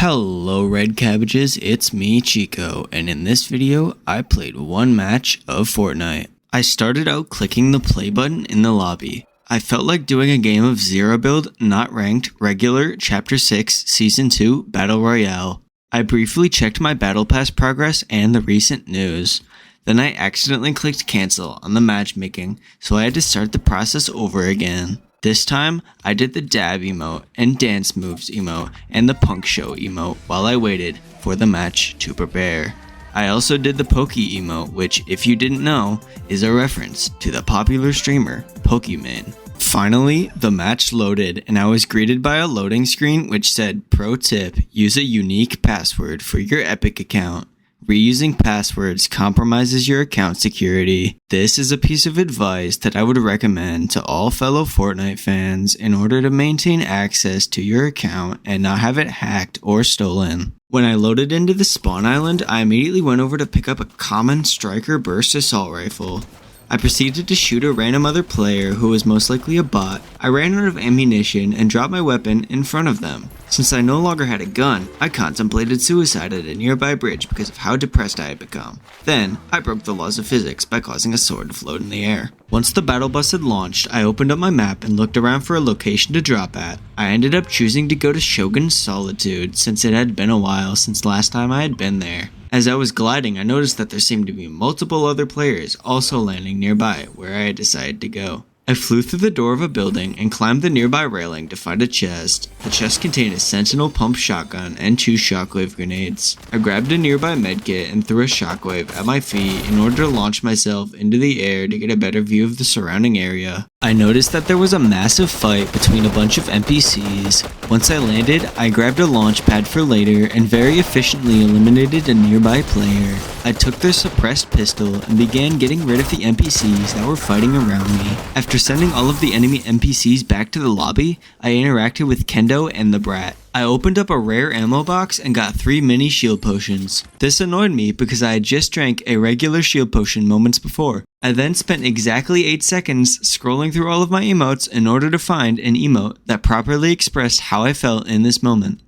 Hello red cabbages, it's me Chico, and in this video I played one match of Fortnite. I started out clicking the play button in the lobby. I felt like doing a game of Zero Build, Not Ranked, Regular, Chapter 6, Season 2, Battle Royale. I briefly checked my Battle Pass progress and the recent news. Then I accidentally clicked cancel on the matchmaking, so I had to start the process over again. This time, I did the dab emote and dance moves emote and the punk show emote while I waited for the match to prepare. I also did the Pokey emote, which, if you didn't know, is a reference to the popular streamer Pokemon. Finally, the match loaded and I was greeted by a loading screen which said, "Pro tip, use a unique password for your Epic account. Reusing passwords compromises your account security." This is a piece of advice that I would recommend to all fellow Fortnite fans in order to maintain access to your account and not have it hacked or stolen. When I loaded into the spawn island, I immediately went over to pick up a common striker burst assault rifle. I proceeded to shoot a random other player who was most likely a bot. I ran out of ammunition and dropped my weapon in front of them. Since I no longer had a gun, I contemplated suicide at a nearby bridge because of how depressed I had become. Then, I broke the laws of physics by causing a sword to float in the air. Once the battle bus had launched, I opened up my map and looked around for a location to drop at. I ended up choosing to go to Shogun's Solitude since it had been a while since last time I had been there. As I was gliding, I noticed that there seemed to be multiple other players also landing nearby where I had decided to go. I flew through the door of a building and climbed the nearby railing to find a chest. The chest contained a sentinel pump shotgun and 2 shockwave grenades. I grabbed a nearby medkit and threw a shockwave at my feet in order to launch myself into the air to get a better view of the surrounding area. I noticed that there was a massive fight between a bunch of NPCs. Once I landed, I grabbed a launch pad for later and very efficiently eliminated a nearby player. I took their suppressed pistol and began getting rid of the NPCs that were fighting around me. After sending all of the enemy NPCs back to the lobby, I interacted with Kendo and the Brat. I opened up a rare ammo box and got 3 mini shield potions. This annoyed me because I had just drank a regular shield potion moments before. I then spent exactly 8 seconds scrolling through all of my emotes in order to find an emote that properly expressed how I felt in this moment.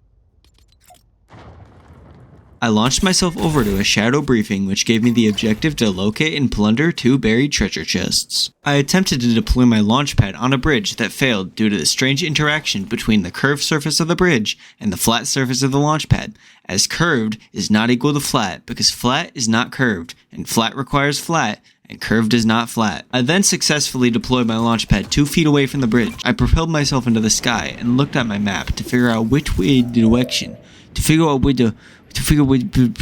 I launched myself over to a shadow briefing which gave me the objective to locate and plunder 2 buried treasure chests. I attempted to deploy my launch pad on a bridge that failed due to the strange interaction between the curved surface of the bridge and the flat surface of the launch pad, as curved is not equal to flat because flat is not curved and flat requires flat and curved is not flat. I then successfully deployed my launch pad 2 feet away from the bridge. I propelled myself into the sky and looked at my map to figure out which way the direction, to figure out where the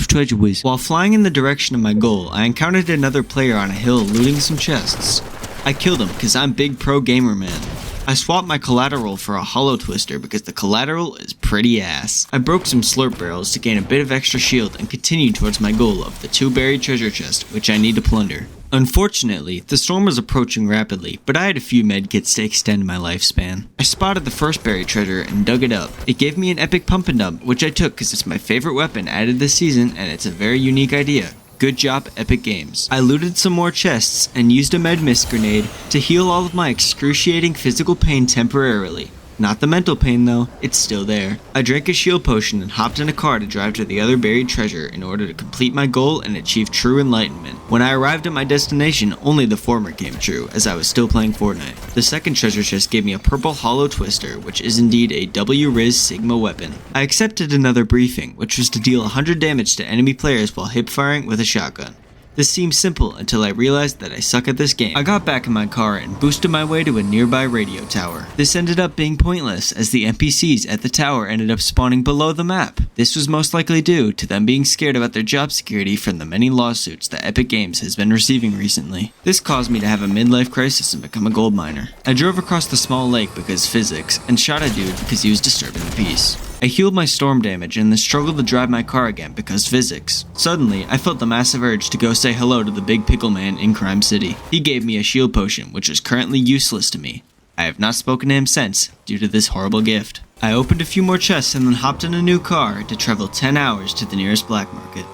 treasure was. While flying in the direction of my goal, I encountered another player on a hill looting some chests. I killed him because I'm big pro gamer man. I swapped my collateral for a hollow twister because the collateral is pretty ass. I broke some slurp barrels to gain a bit of extra shield and continued towards my goal of the 2 buried treasure chests which I need to plunder. Unfortunately, the storm was approaching rapidly, but I had a few medkits to extend my lifespan. I spotted the first buried treasure and dug it up. It gave me an epic pump and dump, which I took because it's my favorite weapon added this season and it's a very unique idea. Good job, Epic Games. I looted some more chests and used a med mist grenade to heal all of my excruciating physical pain temporarily. Not the mental pain though, it's still there. I drank a shield potion and hopped in a car to drive to the other buried treasure in order to complete my goal and achieve true enlightenment. When I arrived at my destination, only the former came true, as I was still playing Fortnite. The second treasure chest gave me a purple hollow twister, which is indeed a W-Riz Sigma weapon. I accepted another briefing, which was to deal 100 damage to enemy players while hip firing with a shotgun. This seemed simple until I realized that I suck at this game. I got back in my car and boosted my way to a nearby radio tower. This ended up being pointless as the NPCs at the tower ended up spawning below the map. This was most likely due to them being scared about their job security from the many lawsuits that Epic Games has been receiving recently. This caused me to have a midlife crisis and become a gold miner. I drove across the small lake because physics and shot a dude because he was disturbing the peace. I healed my storm damage and then struggled to drive my car again because physics. Suddenly, I felt the massive urge to go say hello to the big pickle man in Crime City. He gave me a shield potion, which is currently useless to me. I have not spoken to him since, due to this horrible gift. I opened a few more chests and then hopped in a new car to travel 10 hours to the nearest black market.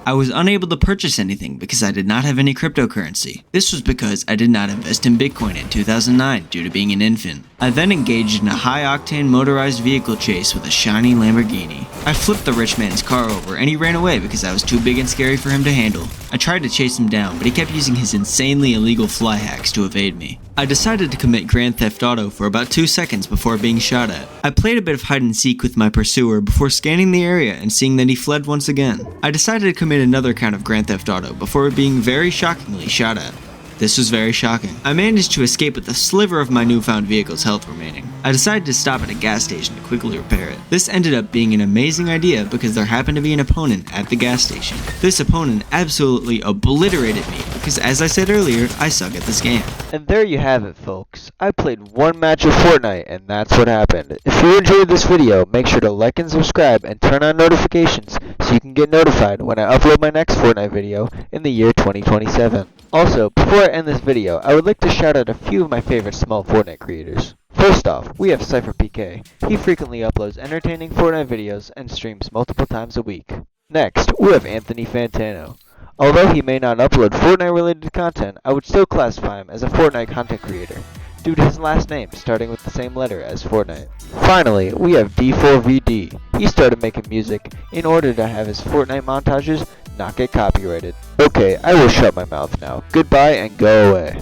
I was unable to purchase anything because I did not have any cryptocurrency. This was because I did not invest in Bitcoin in 2009 due to being an infant. I then engaged in a high-octane motorized vehicle chase with a shiny Lamborghini. I flipped the rich man's car over and he ran away because I was too big and scary for him to handle. I tried to chase him down, but he kept using his insanely illegal fly hacks to evade me. I decided to commit Grand Theft Auto for about 2 seconds before being shot at. I played a bit of hide and seek with my pursuer before scanning the area and seeing that he fled once again. I decided to commit another count of Grand Theft Auto before being very shockingly shot at. This was very shocking. I managed to escape with a sliver of my newfound vehicle's health remaining. I decided to stop at a gas station to quickly repair it. This ended up being an amazing idea because there happened to be an opponent at the gas station. This opponent absolutely obliterated me because, as I said earlier, I suck at this game. And there you have it, folks. I played one match of Fortnite and that's what happened. If you enjoyed this video, make sure to like and subscribe and turn on notifications so you can get notified when I upload my next Fortnite video in the year 2027. Also, before I end this video, I would like to shout out a few of my favorite small Fortnite creators. First off, we have CypherPK. He frequently uploads entertaining Fortnite videos and streams multiple times a week. Next, we have Anthony Fantano. Although he may not upload Fortnite related content, I would still classify him as a Fortnite content creator, due to his last name starting with the same letter as Fortnite. Finally, we have D4VD. He started making music in order to have his Fortnite montages not get copyrighted. Okay, I will shut my mouth now. Goodbye and go away.